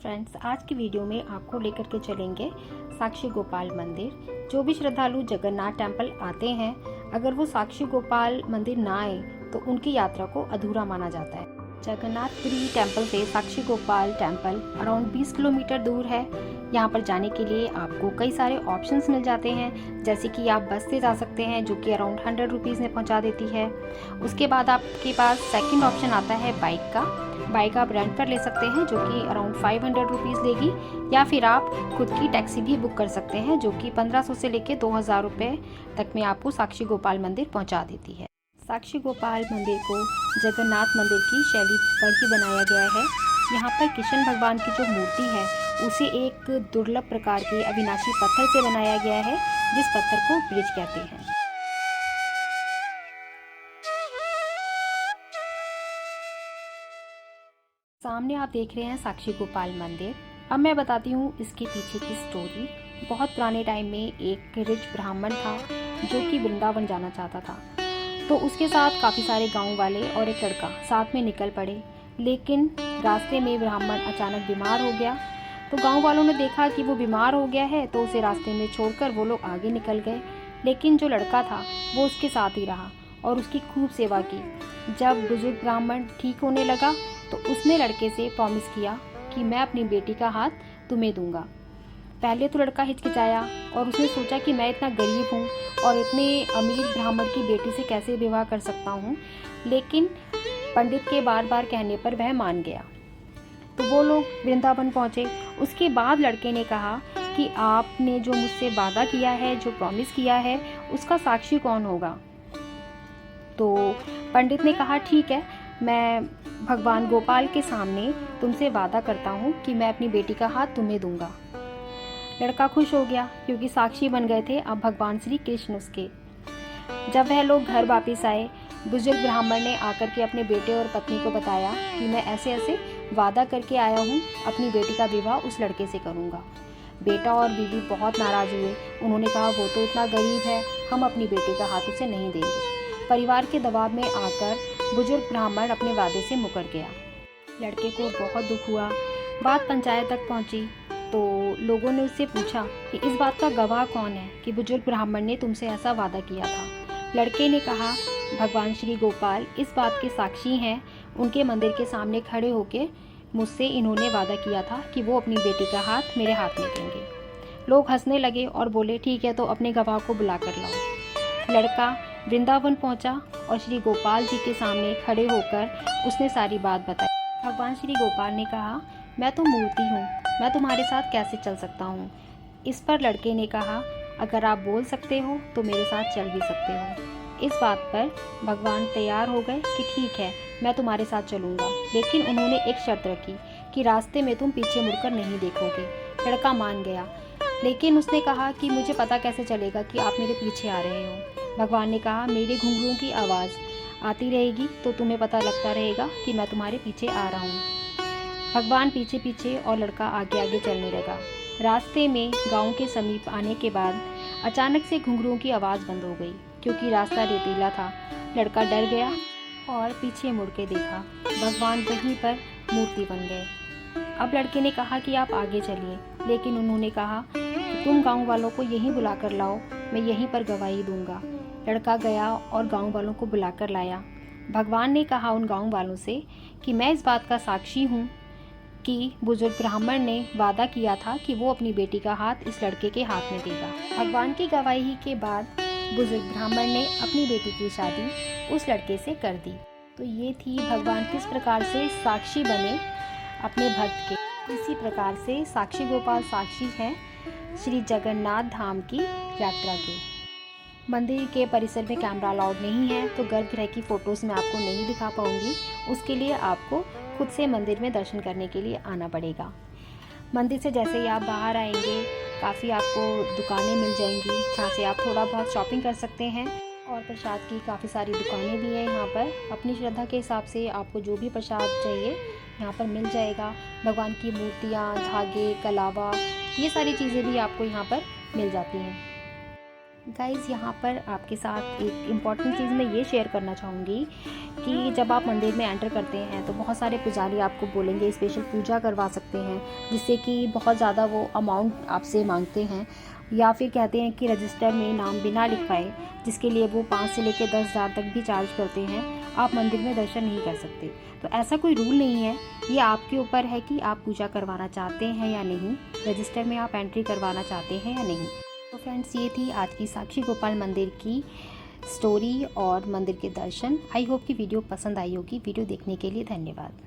Friends, आज की video में आपको लेकर के चलेंगे साक्षी गोपाल मंदिर। जो भी श्रद्धालु जगन्नाथ टेम्पल आते हैं, अगर वो साक्षी गोपाल मंदिर ना आए तो उनकी यात्रा को अधूरा माना जाता है। जगन्नाथपुरी टेम्पल से Sakshi Gopal temple around 20 kilometre दूर है। यहाँ पर जाने के लिए आपको कई सारे ऑप्शंस मिल जाते हैं, जैसे कि आप बस से जा सकते हैं जो कि अराउंड 100 रुपीज़ में पहुँचा देती है। उसके बाद आपके पास सेकंड ऑप्शन आता है बाइक का। बाइक आप रेंट पर ले सकते हैं जो कि अराउंड 500 रुपीज़ लेगी, या फिर आप खुद की टैक्सी भी बुक कर सकते हैं जो कि 1500 से लेकर 2000 रुपये तक में आपको साक्षी गोपाल मंदिर पहुंचा देती है। साक्षी गोपाल मंदिर को जगन्नाथ मंदिर की शैली पर ही बनाया गया है। यहाँ पर कृष्ण भगवान की जो मूर्ति है उसे एक दुर्लभ प्रकार के अविनाशी पत्थर से बनाया गया है, जिस पत्थर को ब्रिज कहते हैं। सामने आप देख रहे हैं साक्षी गोपाल मंदिर। अब मैं बताती हूँ इसके पीछे की स्टोरी। बहुत पुराने टाइम में एक रिच ब्राह्मण था जो कि वृंदावन जाना चाहता था, तो उसके साथ काफ़ी सारे गांव वाले और एक लड़का साथ में निकल पड़े। लेकिन रास्ते में ब्राह्मण अचानक बीमार हो गया, तो गांव वालों ने देखा कि वो बीमार हो गया है, तो उसे रास्ते में छोड़कर वो लोग आगे निकल गए। लेकिन जो लड़का था वो उसके साथ ही रहा और उसकी खूब सेवा की। जब बुजुर्ग ब्राह्मण ठीक होने लगा तो उसने लड़के से प्रॉमिस किया कि मैं अपनी बेटी का हाथ तुम्हें दूंगा। पहले तो लड़का हिचकिचाया और उसने सोचा कि मैं इतना गरीब हूँ और इतने अमीर ब्राह्मण की बेटी से कैसे विवाह कर सकता हूँ, लेकिन पंडित के बार बार कहने पर वह मान गया। तो वो लोग वृंदावन पहुँचे। उसके बाद लड़के ने कहा कि आपने जो मुझसे वादा किया है, जो प्रॉमिस किया है, उसका साक्षी कौन होगा। तो पंडित ने कहा ठीक है, मैं भगवान गोपाल के सामने तुमसे वादा करता हूँ कि मैं अपनी बेटी का हाथ तुम्हें दूंगा। लड़का खुश हो गया क्योंकि साक्षी बन गए थे अब भगवान श्री कृष्ण उसके। जब वह लोग घर वापस आए, बुजुर्ग ब्राह्मण ने आकर के अपने बेटे और पत्नी को बताया कि मैं ऐसे ऐसे वादा करके आया हूँ, अपनी बेटी का विवाह उस लड़के से करूँगा। बेटा और बीवी बहुत नाराज़ हुए। उन्होंने कहा वो तो इतना गरीब है, हम अपनी बेटी का हाथ उसे नहीं देंगे। परिवार के दबाव में आकर बुजुर्ग ब्राह्मण अपने वादे से मुकर गया। लड़के को बहुत दुख हुआ। बात पंचायत तक पहुंची तो लोगों ने उससे पूछा कि इस बात का गवाह कौन है कि बुजुर्ग ब्राह्मण ने तुमसे ऐसा वादा किया था। लड़के ने कहा भगवान श्री गोपाल इस बात के साक्षी हैं, उनके मंदिर के सामने खड़े होकर मुझसे इन्होंने वादा किया था कि वो अपनी बेटी का हाथ मेरे हाथ में देंगे। लोग हंसने लगे और बोले ठीक है, तो अपने गवाह को बुला कर लाओ। लड़का वृंदावन पहुंचा और श्री गोपाल जी के सामने खड़े होकर उसने सारी बात बताई। भगवान श्री गोपाल ने कहा मैं तो मूर्ति हूँ, मैं तुम्हारे साथ कैसे चल सकता हूँ। इस पर लड़के ने कहा अगर आप बोल सकते हो तो मेरे साथ चल भी सकते हो। इस बात पर भगवान तैयार हो गए कि ठीक है, मैं तुम्हारे साथ चलूँगा, लेकिन उन्होंने एक शर्त रखी कि रास्ते में तुम पीछे मुड़कर नहीं देखोगे। लड़का मान गया, लेकिन उसने कहा कि मुझे पता कैसे चलेगा कि आप मेरे पीछे आ रहे हो। भगवान ने कहा मेरे घुंघरुओं की आवाज़ आती रहेगी तो तुम्हें पता लगता रहेगा कि मैं तुम्हारे पीछे आ रहा हूँ। भगवान पीछे पीछे और लड़का आगे आगे चलने लगा। रास्ते में गांव के समीप आने के बाद अचानक से घुंघरुओं की आवाज़ बंद हो गई क्योंकि रास्ता रेतीला था। लड़का डर गया और पीछे मुड़ के देखा, भगवान वहीं पर मूर्ति बन गए। अब लड़के ने कहा कि आप आगे चलिए, लेकिन उन्होंने कहा कि तुम गाँव वालों को यहीं बुला कर लाओ, मैं यहीं पर गवाही दूंगा। लड़का गया और गांव वालों को बुलाकर लाया। भगवान ने कहा उन गांव वालों से कि मैं इस बात का साक्षी हूँ कि बुजुर्ग ब्राह्मण ने वादा किया था कि वो अपनी बेटी का हाथ इस लड़के के हाथ में देगा। भगवान की गवाही के बाद बुजुर्ग ब्राह्मण ने अपनी बेटी की शादी उस लड़के से कर दी। तो ये थी भगवान किस प्रकार से साक्षी बने अपने भक्त के। इसी प्रकार से साक्षी गोपाल साक्षी है श्री जगन्नाथ धाम की यात्रा के। मंदिर के परिसर में कैमरा अलाउड नहीं है, तो गर्भगृह की फ़ोटोज़ मैं आपको नहीं दिखा पाऊँगी। उसके लिए आपको खुद से मंदिर में दर्शन करने के लिए आना पड़ेगा। मंदिर से जैसे ही आप बाहर आएंगे काफ़ी आपको दुकानें मिल जाएंगी जहाँ से आप थोड़ा बहुत शॉपिंग कर सकते हैं, और प्रसाद की काफ़ी सारी दुकानें भी हैं यहाँ पर। अपनी श्रद्धा के हिसाब से आपको जो भी प्रसाद चाहिए यहाँ पर मिल जाएगा। भगवान की मूर्तियाँ, धागे, कलावा, ये सारी चीज़ें भी आपको यहाँ पर मिल जाती हैं। गाइज़ यहाँ पर आपके साथ एक इम्पॉर्टेंट चीज़ मैं ये शेयर करना चाहूँगी कि जब आप मंदिर में एंटर करते हैं तो बहुत सारे पुजारी आपको बोलेंगे स्पेशल पूजा करवा सकते हैं, जिससे कि बहुत ज़्यादा वो अमाउंट आपसे मांगते हैं, या फिर कहते हैं कि रजिस्टर में नाम बिना लिखवाए, जिसके लिए वो 5 से लेकर 10,000 तक भी चार्ज करते हैं, आप मंदिर में दर्शन नहीं कर सकते। तो ऐसा कोई रूल नहीं है, ये आपके ऊपर है कि आप पूजा करवाना चाहते हैं या नहीं, रजिस्टर में आप एंट्री करवाना चाहते हैं या नहीं। तो फ्रेंड्स, ये थी आज की साक्षी गोपाल मंदिर की स्टोरी और मंदिर के दर्शन। आई होप कि वीडियो पसंद आई होगी। वीडियो देखने के लिए धन्यवाद।